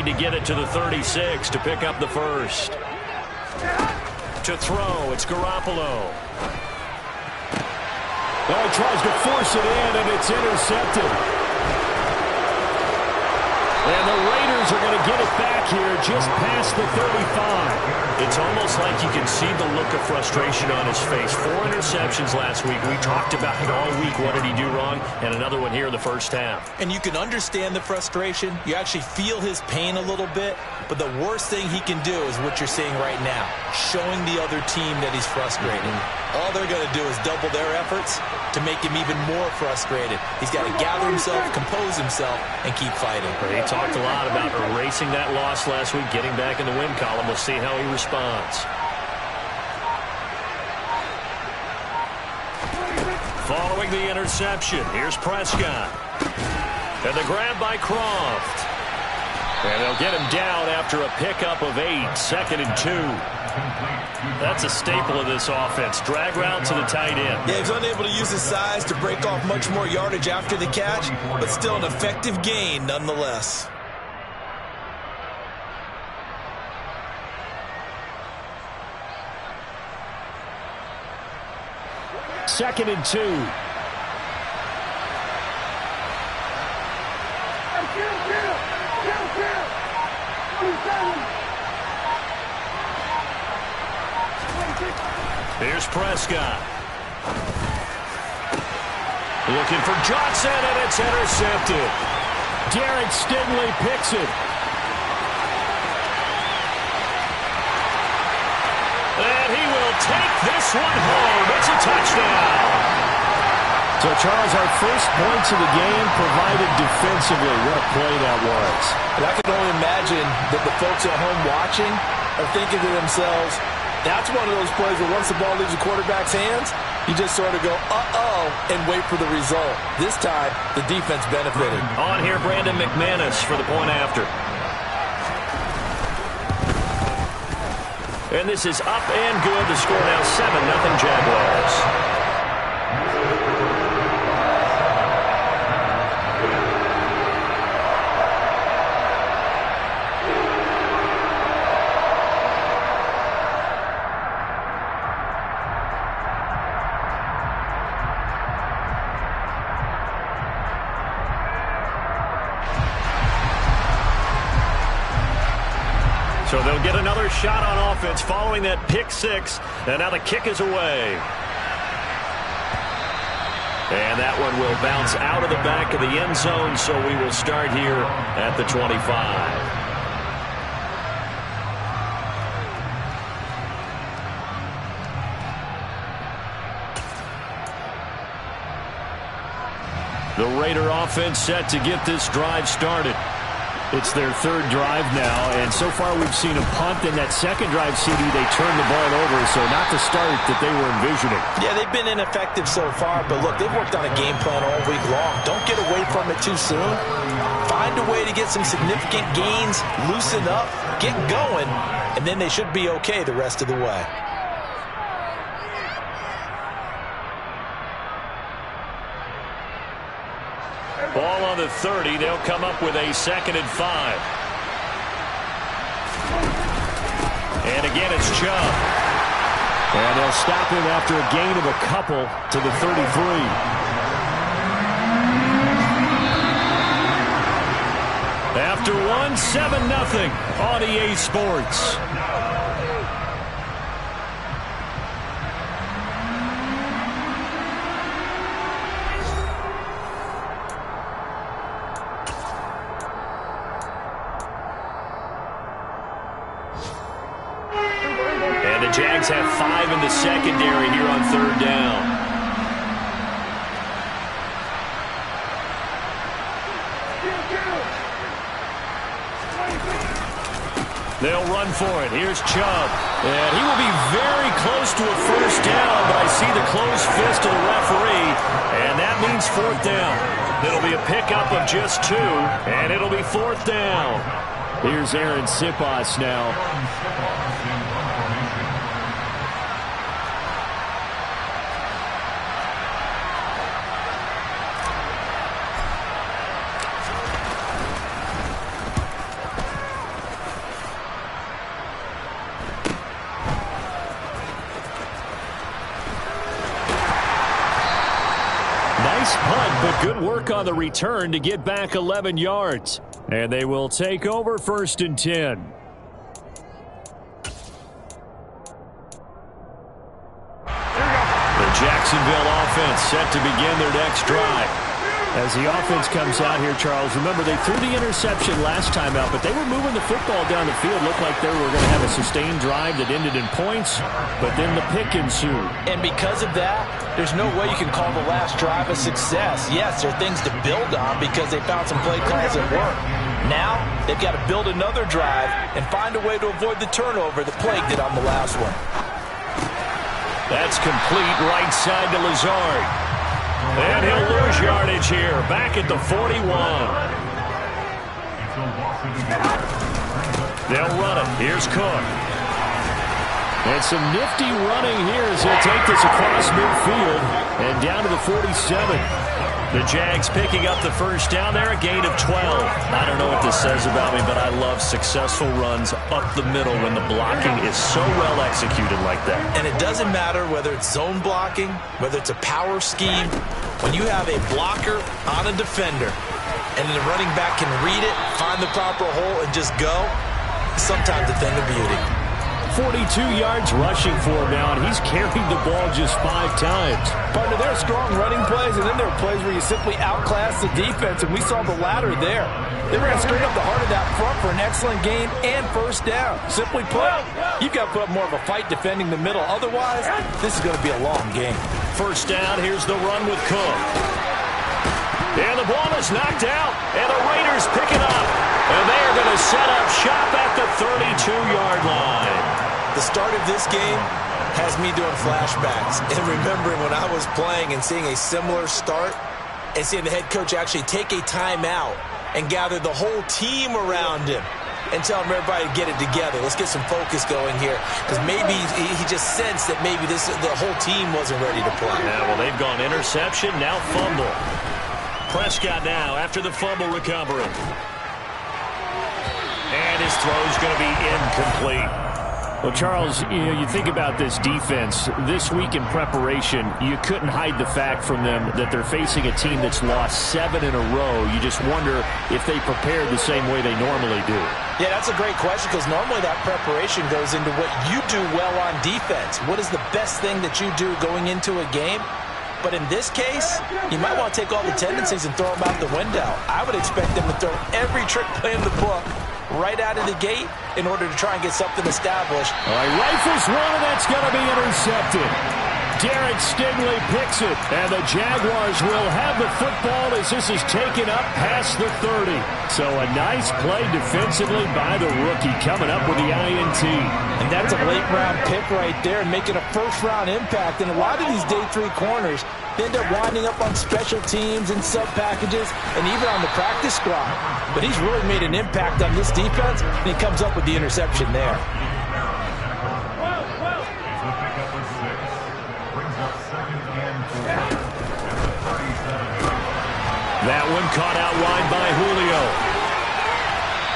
to get it to the 36 to pick up the first. To throw, it's Garoppolo. Oh, he tries to force it in, and it's intercepted. And the Raiders are going to get it back here just past the 35. It's almost like you can see the look of frustration on his face. 4 interceptions last week. We talked about it all week. What did he do wrong? And another one here in the first half. And you can understand the frustration. You actually feel his pain a little bit. But the worst thing he can do is what you're seeing right now, showing the other team that he's frustrated. All they're going to do is double their efforts to make him even more frustrated. He's got to gather himself, compose himself, and keep fighting. He talked a lot about erasing that loss last week, getting back in the win column. We'll see how he responds. Following the interception, here's Prescott. And the grab by Croft. And they'll get him down after a pickup of 8, 2nd and 2. That's a staple of this offense. Drag route to the tight end. Yeah, he's unable to use his size to break off much more yardage after the catch, but still an effective gain nonetheless. Second and 2. Here's Prescott. Looking for Johnson, and it's intercepted. Derek Stingley picks it. And he will take this one home. It's a touchdown. So, Charles, our first points of the game provided defensively. What a play that was. And I can only imagine that the folks at home watching are thinking to themselves, that's one of those plays where once the ball leaves the quarterback's hands, you just sort of go, uh-oh, and wait for the result. This time, the defense benefited. On here, Brandon McManus for the point after. And this is up and good. The score now 7-0 Jaguars. So they'll get another shot on offense following that pick 6. And now the kick is away. And that one will bounce out of the back of the end zone. So we will start here at the 25. The Raider offense set to get this drive started. It's their third drive now, and so far we've seen a punt. In that second drive, CD, they turned the ball over, so not the start that they were envisioning. Yeah, they've been ineffective so far, but look, they've worked on a game plan all week long. Don't get away from it too soon. Find a way to get some significant gains, loosen up, get going, and then they should be okay the rest of the way. Ball on the 30. They'll come up with a 2nd and 5. And again, it's Chubb. And they'll stop him after a gain of a couple to the 33. After one, 7-0 on EA Sports. The Jags have 5 in the secondary here on 3rd down. They'll run for it. Here's Chubb. And he will be very close to a first down, but I see the closed fist of the referee, and that means 4th down. It'll be a pickup of just 2, and it'll be 4th down. Here's Aaron Sipas now. Nice punt, but good work on the return to get back 11 yards. And they will take over 1st and 10. The Jacksonville offense set to begin their next drive. As the offense comes out here, Charles, remember they threw the interception last time out, but they were moving the football down the field. Looked like they were going to have a sustained drive that ended in points, but then the pick ensued. And because of that, there's no way you can call the last drive a success. Yes, there are things to build on because they found some play calls that work. Now, they've got to build another drive and find a way to avoid the turnover that plagued it on the last one. That's complete right side to Lazard. And he'll lose yardage here, back at the 41. They'll run it. Here's Cook. And some nifty running here as he'll take this across midfield and down to the 47. The Jags picking up the first down there, a gain of 12. I don't know what this says about me, but I love successful runs up the middle when the blocking is so well executed like that. And it doesn't matter whether it's zone blocking, whether it's a power scheme. When you have a blocker on a defender and the running back can read it, find the proper hole, and just go, sometimes a thing of beauty. 42 yards rushing for him now, and he's carried the ball just 5 times. Partner, there are strong running plays, and then there are plays where you simply outclass the defense, and we saw the latter there. They ran straight up the heart of that front for an excellent gain and first down. Simply put, you've got to put up more of a fight defending the middle. Otherwise, this is going to be a long game. First down, here's the run with Cook. And the ball is knocked out, and the Raiders pick it up. And they are going to set up shop at the 32-yard line. The start of this game has me doing flashbacks and remembering when I was playing and seeing a similar start and seeing the head coach actually take a timeout and gather the whole team around him and tell him everybody to get it together. Let's get some focus going here because maybe he just sensed that maybe the whole team wasn't ready to play. Yeah, well, they've gone interception, now fumble. Prescott now after the fumble recovery. And his throw's going to be incomplete. Well, Charles, you think about this defense. This week in preparation, you couldn't hide the fact from them that they're facing a team that's lost 7 in a row. You just wonder if they prepared the same way they normally do. Yeah, that's a great question because normally that preparation goes into what you do well on defense. What is the best thing that you do going into a game? But in this case, you might want to take all the tendencies and throw them out the window. I would expect them to throw every trick play in the book right out of the gate in order to try and get something established. All right, rifles one, and that's going to be intercepted. Derek Stingley picks it, and the Jaguars will have the football as this is taken up past the 30. So a nice play defensively by the rookie coming up with the INT. And that's a late-round pick right there, making a first-round impact. And a lot of these day 3 corners, they end up winding up on special teams and sub-packages and even on the practice squad. But he's really made an impact on this defense, and he comes up with the interception there. That one caught out wide by Julio.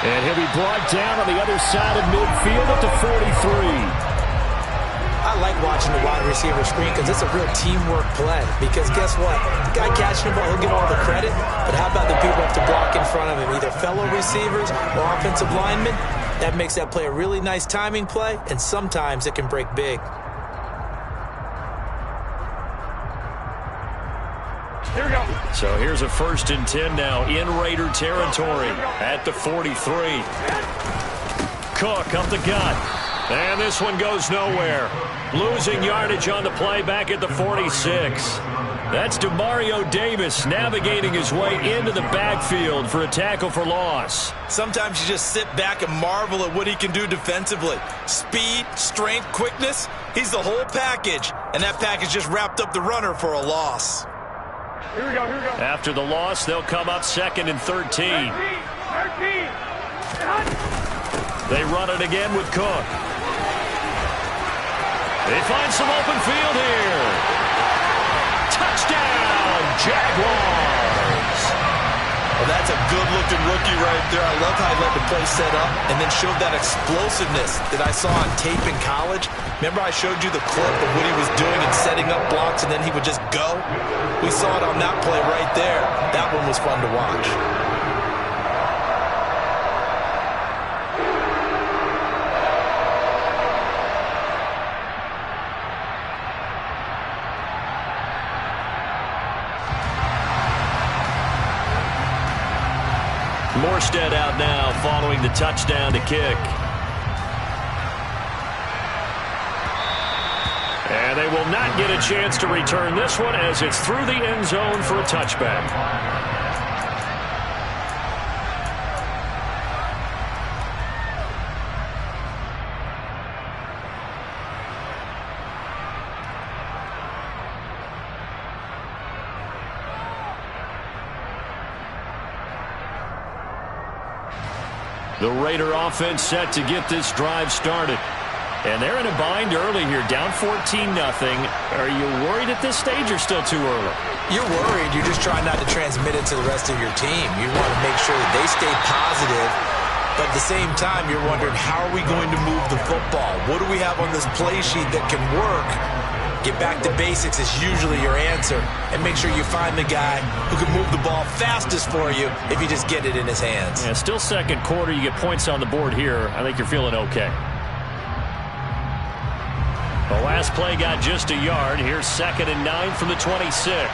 And he'll be brought down on the other side of midfield at the 43. I like watching the wide receiver screen because it's a real teamwork play. Because guess what? The guy catching the ball, he'll get all the credit. But how about the people who have to block in front of him, either fellow receivers or offensive linemen? That makes that play a really nice timing play, and sometimes it can break big. Here we go. So here's a 1st and 10 now in Raider territory at the 43. Cook up the gut. And this one goes nowhere. Losing yardage on the play back at the 46. That's DeMario Davis navigating his way into the backfield for a tackle for loss. Sometimes you just sit back and marvel at what he can do defensively. Speed, strength, quickness. He's the whole package. And that package just wrapped up the runner for a loss. Here we go. After the loss, they'll come up 2nd and 13. They run it again with Cook. They find some open field here. Touchdown, Jaguars. Well, that's a good look looking rookie right there. I love how he let the play set up and then showed that explosiveness that I saw on tape in college. Remember I showed you the clip of what he was doing and setting up blocks, and then he would just go? We saw it on that play right there. That one was fun to watch. Morstead out now following the touchdown to kick. And they will not get a chance to return this one as it's through the end zone for a touchback. The Raider offense set to get this drive started. And they're in a bind early here, down 14-0. Are you worried at this stage or still too early? You're worried. You're just trying not to transmit it to the rest of your team. You want to make sure that they stay positive. But at the same time, you're wondering, how are we going to move the football? What do we have on this play sheet that can work? Get back to basics is usually your answer. And make sure you find the guy who can move the ball fastest for you if you just get it in his hands. Yeah, still second quarter. You get points on the board here. I think you're feeling okay. The last play got just a yard. Here's 2nd and 9 from the 26.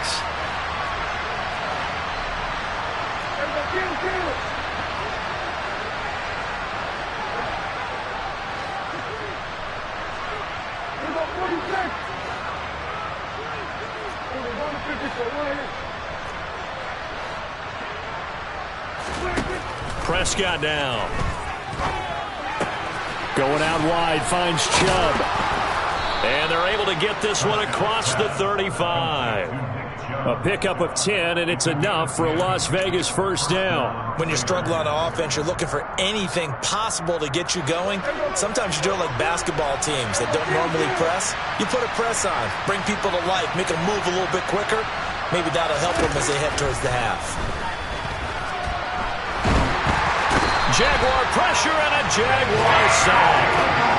Prescott now. Going out wide, finds Chubb. And they're able to get this one across the 35. A pickup of 10, and it's enough for a Las Vegas first down. When you're struggling on offense, you're looking for anything possible to get you going. Sometimes you do it like basketball teams that don't normally press. You put a press on, bring people to life, make them move a little bit quicker. Maybe that'll help them as they head towards the half. Jaguar pressure and a Jaguar sack.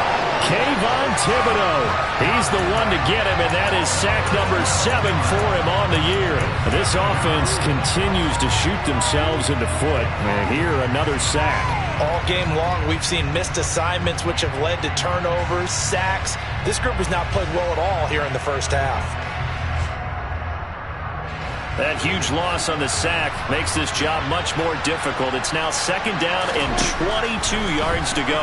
Kayvon Thibodeau, he's the one to get him, and that is sack number 7 for him on the year. This offense continues to shoot themselves in the foot, and here another sack. All game long, we've seen missed assignments which have led to turnovers, sacks. This group has not played well at all here in the first half. That huge loss on the sack makes this job much more difficult. It's now 2nd down and 22 yards to go.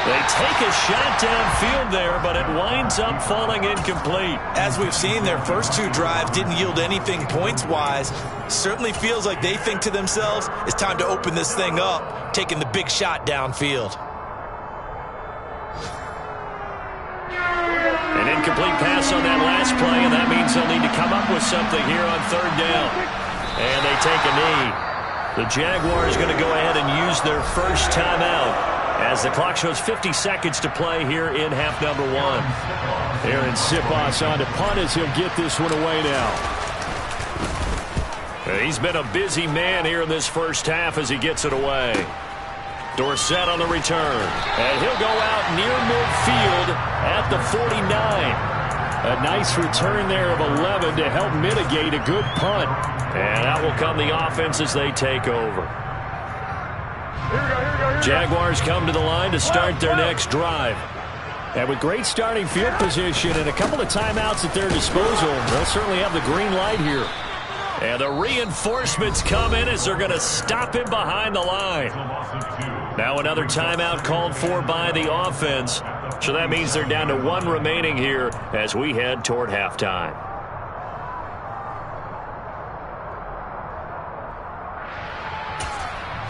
They take a shot downfield there, but it winds up falling incomplete. As we've seen, their first 2 drives didn't yield anything points-wise. Certainly feels like they think to themselves, it's time to open this thing up, taking the big shot downfield. An incomplete pass on that last play, and that means they'll need to come up with something here on 3rd down. And they take a knee. The Jaguars going to go ahead and use their first timeout as the clock shows 50 seconds to play here in half number 1. Aaron Siposs on to punt as he'll get this one away now. He's been a busy man here in this first half as he gets it away. Dorsett on the return, and he'll go out near midfield at the 49. A nice return there of 11 to help mitigate a good punt. And out will come the offense as they take over. Jaguars come to the line to start their next drive. And with great starting field position and a couple of timeouts at their disposal, they'll certainly have the green light here. And the reinforcements come in as they're going to stop him behind the line. Now another timeout called for by the offense. So that means they're down to 1 remaining here as we head toward halftime.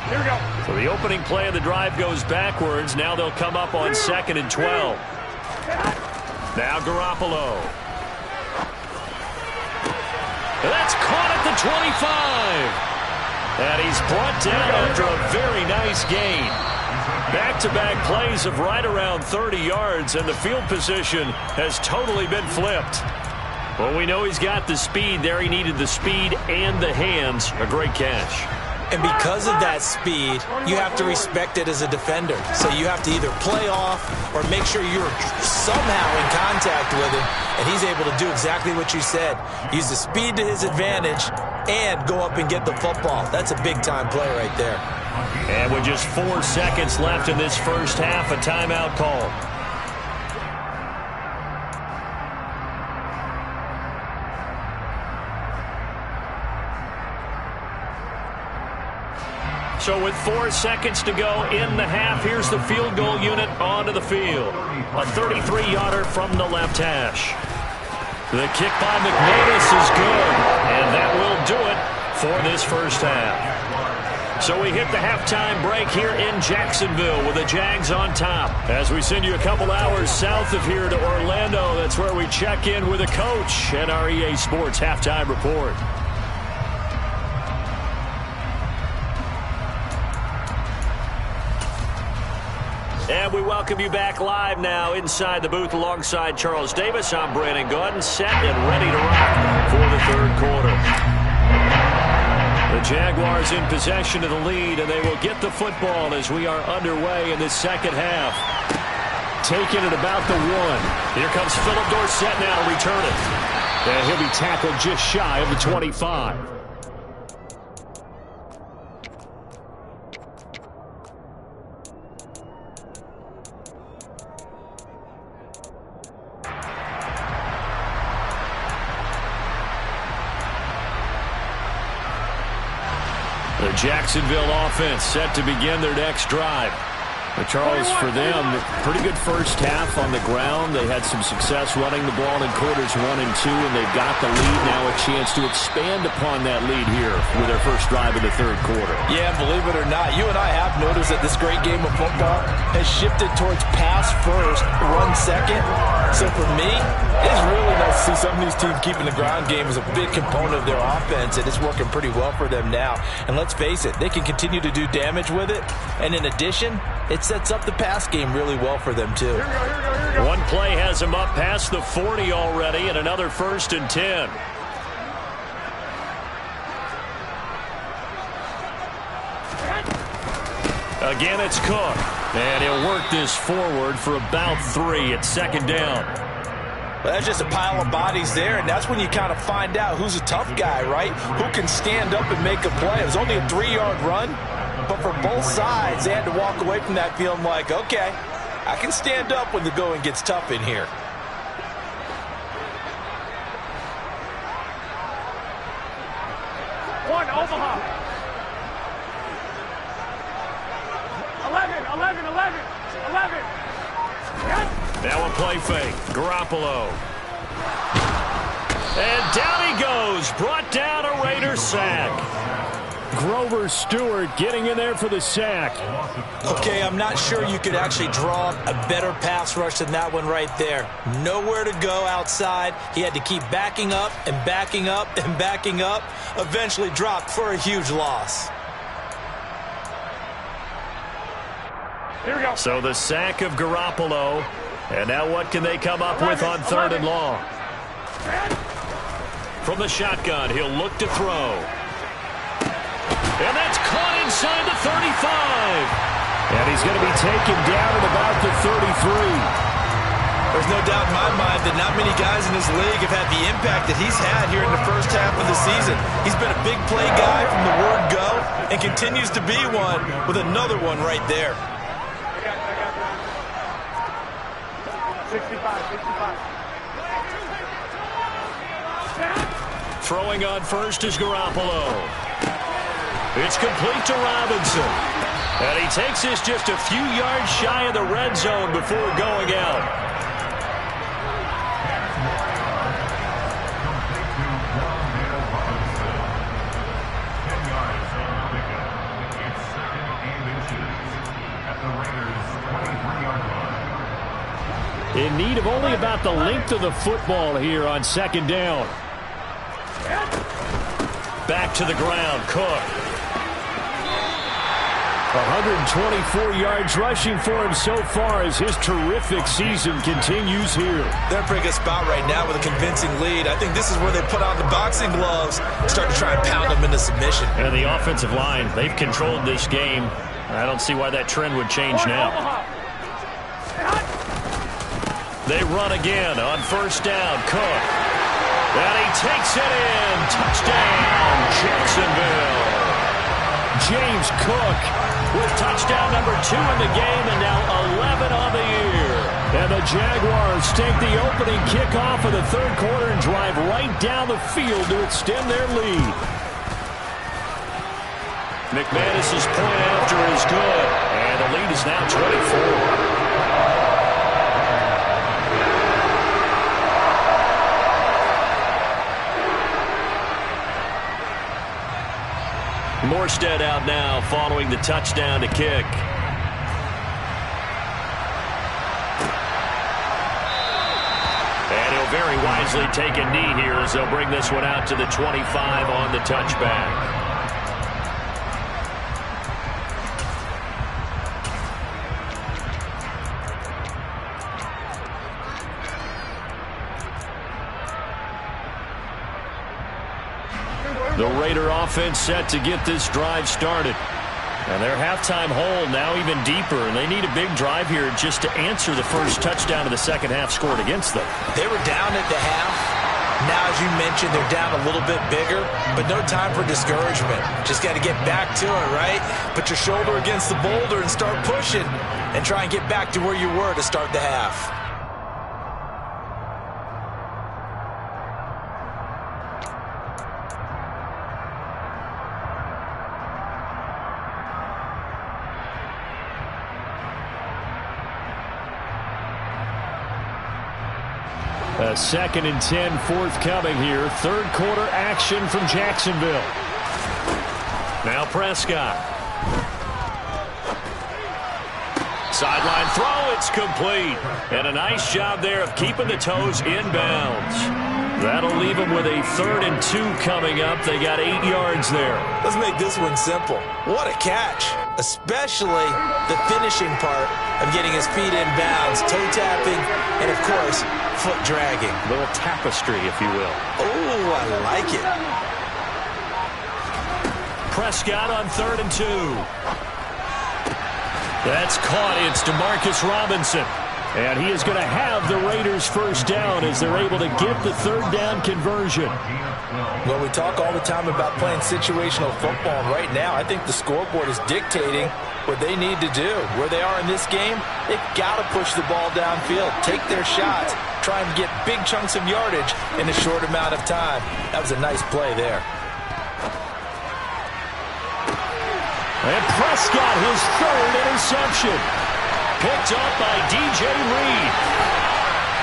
Here we go. So the opening play of the drive goes backwards. Now they'll come up on 2nd and 12. Now Garoppolo. That's caught at the 25. And he's brought down after a very nice gain. Back-to-back plays of right around 30 yards, and the field position has totally been flipped. Well, we know he's got the speed there. He needed the speed and the hands. A great catch. And because of that speed, you have to respect it as a defender. So you have to either play off or make sure you're somehow in contact with him, and he's able to do exactly what you said. Use the speed to his advantage and go up and get the football. That's a big-time play right there. And with just 4 seconds left in this first half, a timeout call. So with 4 seconds to go in the half, here's the field goal unit onto the field. A 33-yarder from the left hash. The kick by McManus is good, and that will do it for this first half. So we hit the halftime break here in Jacksonville with the Jags on top. As we send you a couple hours south of here to Orlando, that's where we check in with a coach and our EA Sports halftime report. And we welcome you back live now inside the booth alongside Charles Davis. I'm Brandon Gordon, set and ready to rock for the third quarter. The Jaguars in possession of the lead, and they will get the football as we are underway in this second half. Taking it about the 1. Here comes Philip Dorsett now to return it. And he'll be tackled just shy of the 25. The Jacksonville offense set to begin their next drive. But Charles, for them, pretty good first half on the ground. They had some success running the ball in quarters 1 and 2, and they've got the lead now, a chance to expand upon that lead here with their first drive in the third quarter. Yeah, believe it or not, you and I have noticed that this great game of football has shifted towards pass first, run second. So for me, it's really nice to see some of these teams keeping the ground game as a big component of their offense, and it's working pretty well for them now. And let's face it, they can continue to do damage with it, and in addition, it sets up the pass game really well for them too. One play has them up past the 40 already, and another 1st and 10. Again, it's Cook. And he'll work this forward for about 3 at second down. Well, that's just a pile of bodies there, and that's when you kind of find out who's a tough guy, right? Who can stand up and make a play. It was only a 3-yard run, but for both sides, they had to walk away from that feeling like, okay, I can stand up when the going gets tough in here. One, Omaha. 11. Now a play fake. Garoppolo. And down he goes. Brought down a Raider sack. Grover Stewart getting in there for the sack. Okay, I'm not sure you could actually draw a better pass rush than that one right there. Nowhere to go outside. He had to keep backing up and backing up and backing up. Eventually dropped for a huge loss. Here we go. So the sack of Garoppolo. And now what can they come up with on 3rd and long? From the shotgun, he'll look to throw. And that's caught inside the 35. And he's going to be taken down at about the 33. There's no doubt in my mind that not many guys in this league have had the impact that he's had here in the first half of the season. He's been a big play guy from the word go and continues to be one with another one right there. 65. Throwing on first is Garoppolo. It's complete to Robinson. And he takes this just a few yards shy of the red zone before going out. In need of only about the length of the football here on 2nd down. Back to the ground, Cook. 124 yards rushing for him so far as his terrific season continues here. They're in a pretty good spot right now with a convincing lead. I think this is where they put on the boxing gloves, start to try and pound them into submission. And the offensive line, they've controlled this game. I don't see why that trend would change now. They run again on first down. Cook. And he takes it in. Touchdown, Jacksonville. James Cook with touchdown number 2 in the game and now 11 on the year. And the Jaguars take the opening kickoff of the third quarter and drive right down the field to extend their lead. McManus's point after is good. And the lead is now 24. Morstead out now following the touchdown to kick. And he'll very wisely take a knee here as they'll bring this one out to the 25 on the touchback. The Raider offense set to get this drive started. And their halftime hole now even deeper, and they need a big drive here just to answer the first touchdown of the second half scored against them. They were down at the half. Now, as you mentioned, they're down a little bit bigger, but no time for discouragement. Just got to get back to it, right? Put your shoulder against the boulder and start pushing and try and get back to where you were to start the half. A 2nd and 10 forthcoming here. Third quarter action from Jacksonville. Now Prescott. Sideline throw, it's complete. And a nice job there of keeping the toes inbounds. That'll leave them with a 3rd and 2 coming up. They got 8 yards there. Let's make this one simple. What a catch, especially the finishing part of getting his feet in bounds, toe tapping, and of course, foot dragging. A little tapestry, if you will. Oh, I like it. Prescott on 3rd and 2. That's caught. It's DeMarcus Robinson. And he is going to have the Raiders first down as they're able to get the 3rd down conversion. Well, we talk all the time about playing situational football. And right now, I think the scoreboard is dictating what they need to do. Where they are in this game, they've got to push the ball downfield, take their shots, try and get big chunks of yardage in a short amount of time. That was a nice play there. And Prescott, his 3rd interception. Picked up by DJ Reed.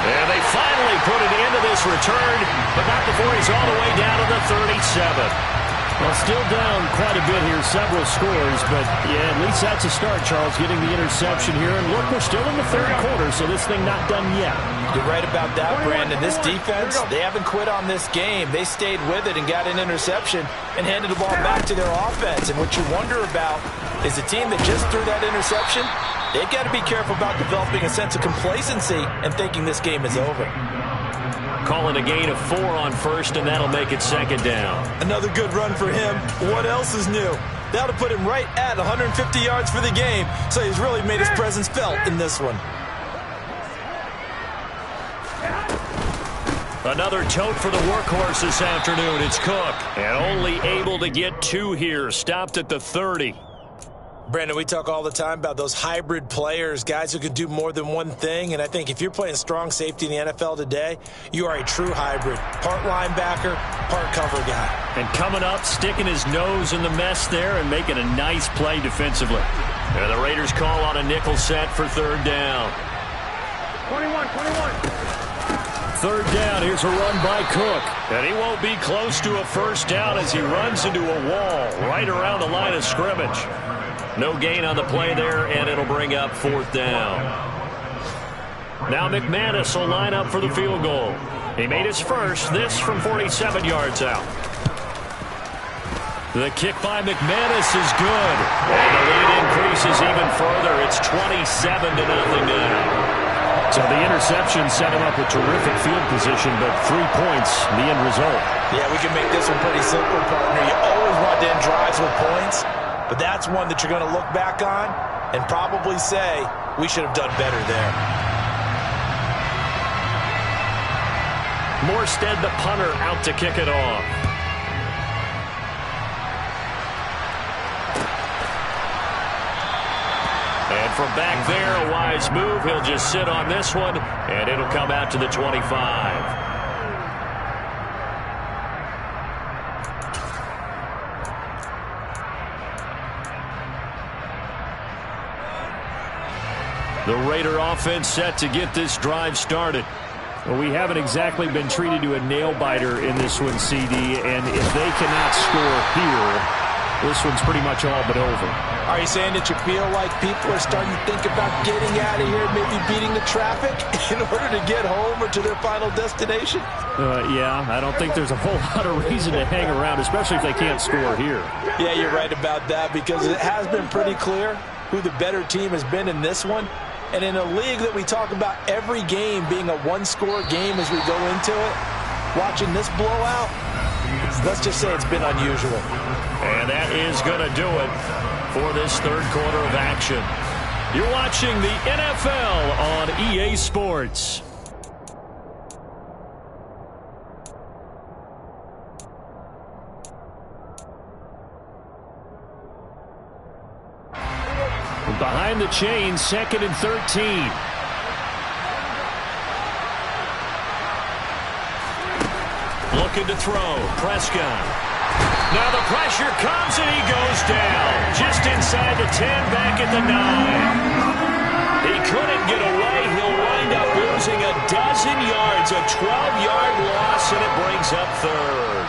And they finally put an end to this return, but not before he's all the way down to the 37. Well, still down quite a bit here, several scores, but yeah, at least that's a start, Charles, getting the interception here. And look, we're still in the third quarter, so this thing not done yet. You're right about that, Brandon. This defense, they haven't quit on this game. They stayed with it and got an interception and handed the ball back to their offense. And what you wonder about is the team that just threw that interception, they've got to be careful about developing a sense of complacency and thinking this game is over. Calling a gain of 4 on first, and that'll make it 2nd down. Another good run for him. What else is new? That'll put him right at 150 yards for the game, so he's really made his presence felt in this one. Another tote for the workhorse this afternoon. It's Cook. And only able to get 2 here. Stopped at the 30. Brandon, we talk all the time about those hybrid players, guys who can do more than one thing. And I think if you're playing strong safety in the NFL today, you are a true hybrid. Part linebacker, part cover guy. And coming up, sticking his nose in the mess there and making a nice play defensively. And the Raiders call on a nickel set for 3rd down. 21. 3rd down, here's a run by Cook. And he won't be close to a first down as he runs into a wall right around the line of scrimmage. No gain on the play there, and it'll bring up 4th down. Now McManus will line up for the field goal. He made his first, this from 47 yards out. The kick by McManus is good. And the lead increases even further. It's 27-0 now. So the interception set him up with terrific field position, but 3 points, the end result. Yeah, we can make this one pretty simple, partner. You always want to end drives with points, but that's one that you're going to look back on and probably say, we should have done better there. Morstead, the punter, out to kick it off. And from back there, a wise move. He'll just sit on this one, and it'll come out to the 25. The Raider offense set to get this drive started. Well, we haven't exactly been treated to a nail-biter in this one, CD, and if they cannot score here, this one's pretty much all but over. Are you saying that you feel like people are starting to think about getting out of here, maybe beating the traffic in order to get home or to their final destination? Yeah, I don't think there's a whole lot of reason to hang around, especially if they can't score here. Yeah, you're right about that, because it has been pretty clear who the better team has been in this one. And in a league that we talk about every game being a one-score game as we go into it, watching this blowout, let's just say it's been unusual. And that is going to do it for this third quarter of action. You're watching the NFL on EA Sports. Behind the chain, 2nd and 13. Looking to throw. Prescott. Now the pressure comes and he goes down. Just inside the 10, back at the 9. He couldn't get away. He'll wind up losing a dozen yards. A 12-yard loss, and it brings up third.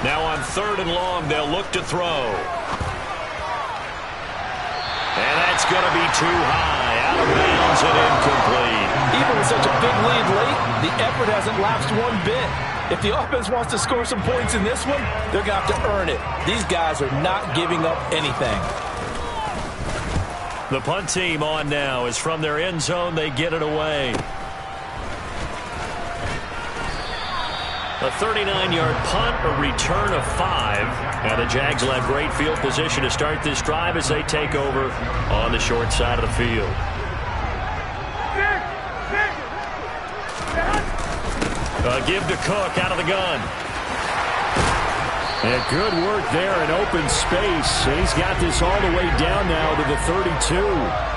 Now on 3rd and long, they'll look to throw. And that's going to be too high. Out of bounds and incomplete. Even with such a big lead late, the effort hasn't lapsed one bit. If the offense wants to score some points in this one, they're going to have to earn it. These guys are not giving up anything. The punt team on now is from their end zone. They get it away. A 39-yard punt, a return of 5. And the Jags will have great field position to start this drive as they take over on the short side of the field. A give to Cook out of the gun. And good work there in open space. And he's got this all the way down now to the 32.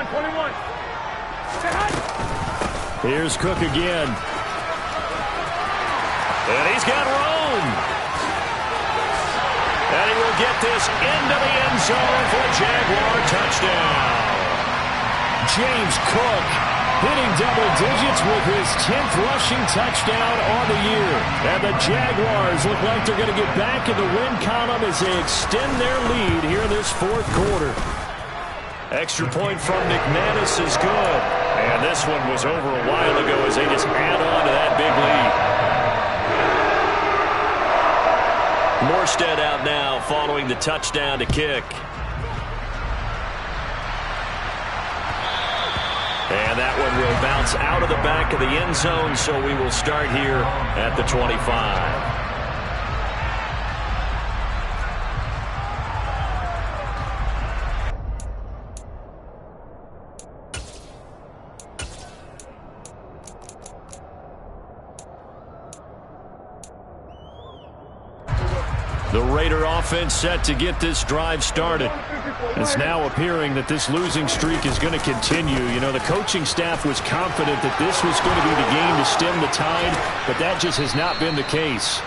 21. Here's Cook again. And he's got room. And he will get this into the end zone for a Jaguar touchdown. James Cook hitting double digits with his 10th rushing touchdown on the year. And the Jaguars look like they're going to get back in the win column as they extend their lead here in this fourth quarter. Extra point from McManus is good. And this one was over a while ago as they just add on to that big lead. Morstead out now following the touchdown to kick. And that one will bounce out of the back of the end zone, so we will start here at the 25. The Raider offense set to get this drive started. It's now appearing that this losing streak is going to continue. You know, the coaching staff was confident that this was going to be the game to stem the tide, but that just has not been the case.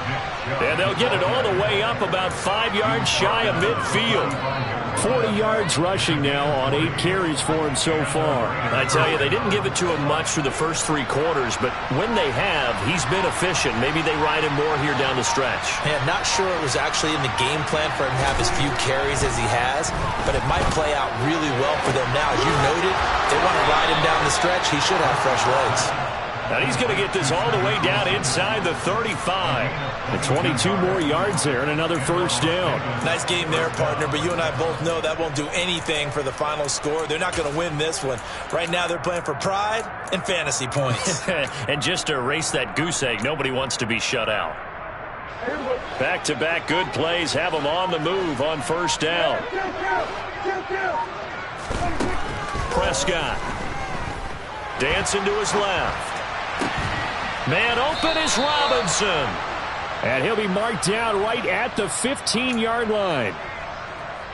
And they'll get it all the way up about 5 yards shy of midfield. 40 yards rushing now on 8 carries for him so far. I tell you, they didn't give it to him much through the first 3 quarters, but when they have, he's been efficient. Maybe they ride him more here down the stretch. Man, not sure it was actually in the game plan for him to have as few carries as he has, but it might play out really well for them now. As you noted, they want to ride him down the stretch. He should have fresh legs. And he's going to get this all the way down inside the 35. And 22 more yards there and another first down. Nice game there, partner, but you and I both know that won't do anything for the final score. They're not going to win this one. Right now they're playing for pride and fantasy points. And just to erase that goose egg, nobody wants to be shut out. Back-to-back good plays have them on the move on first down. Prescott. Dancing to his left. Man open is Robinson. And he'll be marked down right at the 15-yard line.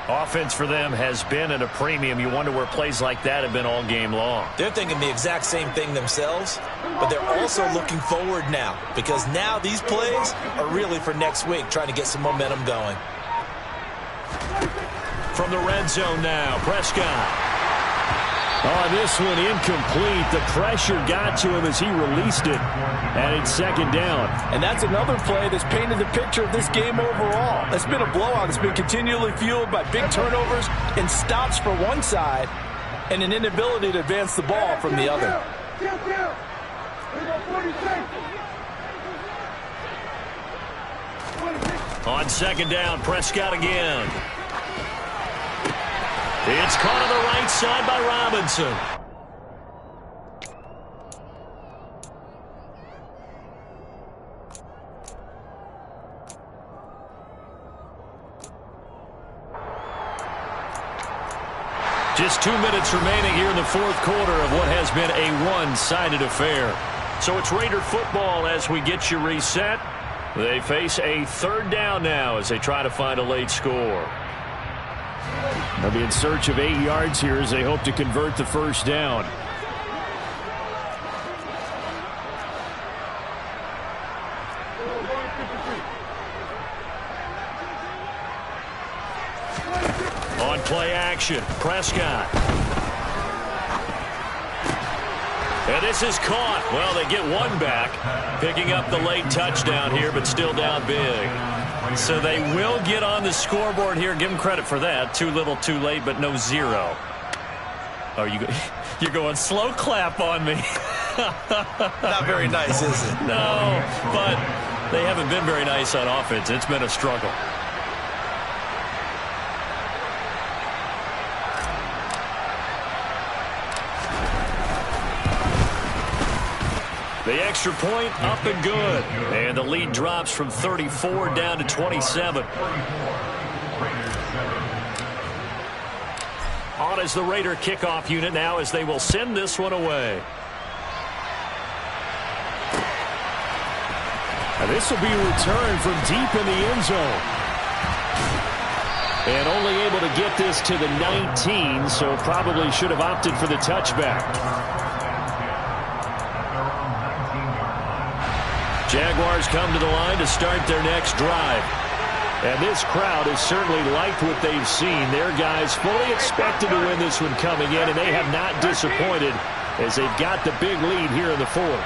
Offense for them has been at a premium. You wonder where plays like that have been all game long. They're thinking the exact same thing themselves, but they're also looking forward now because now these plays are really for next week, trying to get some momentum going. From the red zone now, Prescott. On this one, incomplete. The pressure got to him as he released it. And it's second down. And that's another play that's painted the picture of this game overall. It's been a blowout. It's been continually fueled by big turnovers and stops for one side and an inability to advance the ball from the other. On second down, Prescott again. It's caught on the right side by Robinson. Just 2 minutes remaining here in the fourth quarter of what has been a one-sided affair. So it's Raider football as we get you reset. They face a third down now as they try to find a late score. They'll be in search of 8 yards here as they hope to convert the first down. On play action, Prescott. And this is caught. Well, they get one back, picking up the late touchdown here, but still down big. So they will get on the scoreboard here. Give them credit for that. Too little, too late, but no zero. Oh, you're going slow clap on me. Not very nice, is it? No, but they haven't been very nice on offense. It's been a struggle. The extra point up and good. And the lead drops from 34 down to 27. On is the Raider kickoff unit now as they will send this one away. And this will be returned from deep in the end zone. And only able to get this to the 19, so probably should have opted for the touchback. Jaguars come to the line to start their next drive. And this crowd has certainly liked what they've seen. Their guys fully expected to win this one coming in, and they have not disappointed as they've got the big lead here in the fourth.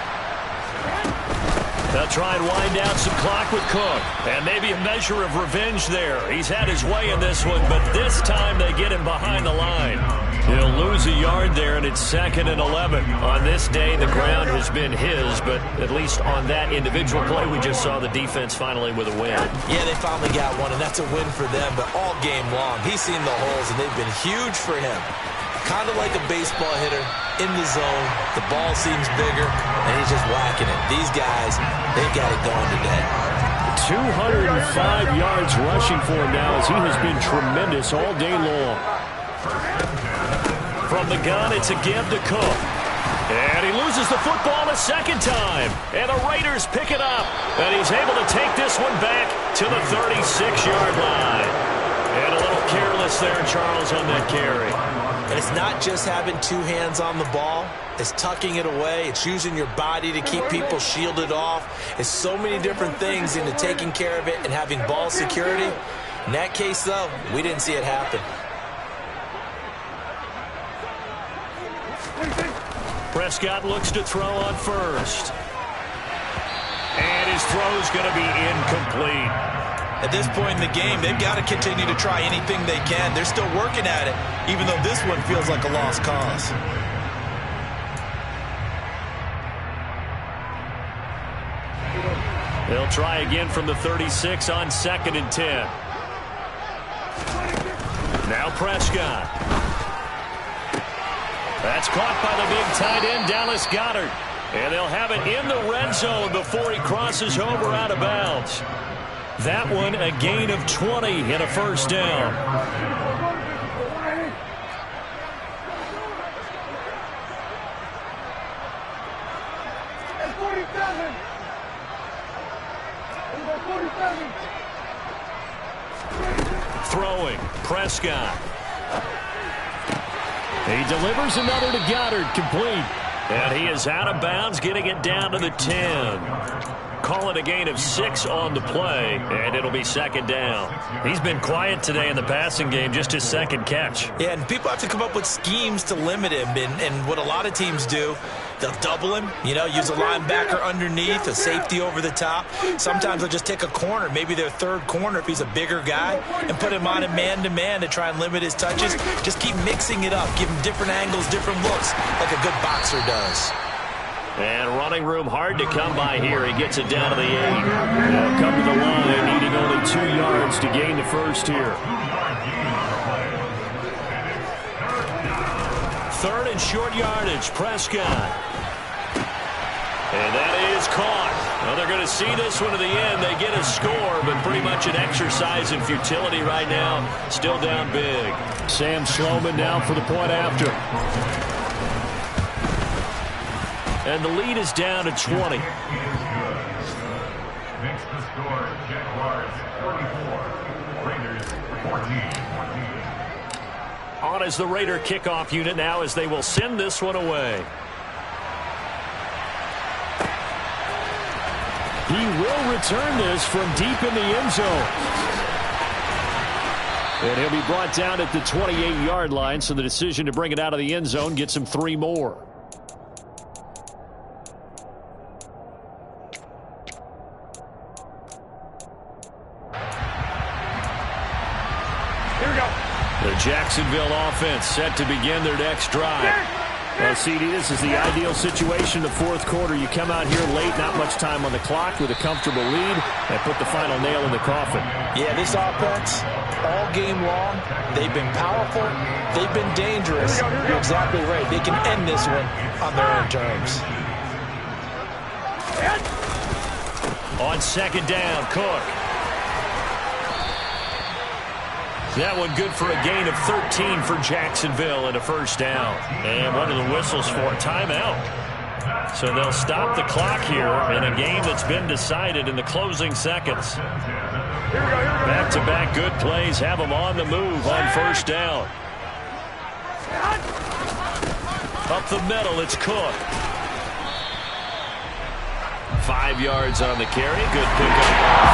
They'll try and wind down some clock with Cook. And maybe a measure of revenge there. He's had his way in this one, but this time they get him behind the line. He'll lose a yard there, and it's 2nd and 11. On this day, the ground has been his, but at least on that individual play, we just saw the defense finally with a win. Yeah, they finally got one, and that's a win for them, but all game long, he's seen the holes, and they've been huge for him. Kind of like a baseball hitter in the zone. The ball seems bigger, and he's just whacking it. These guys, they've got it going today. 205 yards rushing for him now as he has been tremendous all day long. From the gun, it's a give to Cook. And he loses the football a second time. And the Raiders pick it up. And he's able to take this one back to the 36-yard line. And a little careless there, Charles, on that carry. And it's not just having two hands on the ball. It's tucking it away. It's using your body to keep people shielded off. It's so many different things into taking care of it and having ball security. In that case, though, we didn't see it happen. Prescott looks to throw on first. And his throw's going to be incomplete. At this point in the game, they've got to continue to try anything they can. They're still working at it, even though this one feels like a lost cause. They'll try again from the 36 on 2nd and 10. Now Prescott. That's caught by the big tight end, Dallas Goedert. And they'll have it in the red zone before he crosses over out of bounds. That one a gain of 20 and a first down. Throwing, Prescott. He delivers another to Goedert, complete. And he is out of bounds, getting it down to the 10. Call it a gain of 6 on the play, and it'll be 2nd down. He's been quiet today in the passing game, just his 2nd catch. Yeah, and people have to come up with schemes to limit him, and what a lot of teams do, they'll double him, use a linebacker underneath, a safety over the top. Sometimes they'll just take a corner, maybe their 3rd corner if he's a bigger guy, and put him on a man-to-man to try and limit his touches. Just keep mixing it up, give him different angles, different looks, like a good boxer does. And running room hard to come by here. He gets it down to the 8. They'll come to the line, needing only 2 yards to gain the first here. 3rd and short yardage, Prescott. And that is caught. Well, they're going to see this one to the end. They get a score, but pretty much an exercise in futility right now. Still down big. Sam Sloman now for the point after. And the lead is down to 20. Makes the score Jaguars 44, Raiders 14. On as the Raider kickoff unit now as they will send this one away. He will return this from deep in the end zone. And he'll be brought down at the 28-yard line, so the decision to bring it out of the end zone gets him 3 more. The Jacksonville offense set to begin their next drive. Well, CD, this is the ideal situation in the 4th quarter. You come out here late, not much time on the clock, with a comfortable lead, and put the final nail in the coffin. Yeah, this offense, all game long, they've been powerful, they've been dangerous. You're exactly right. They can end this one on their own terms. On 2nd down, Cook. That one good for a gain of 13 for Jacksonville and a first down. And what are the whistles for? Timeout. So they'll stop the clock here in a game that's been decided in the closing seconds. Back-to-back good plays have them on the move on first down. Up the middle, it's Cook. 5 yards on the carry. Good pickup.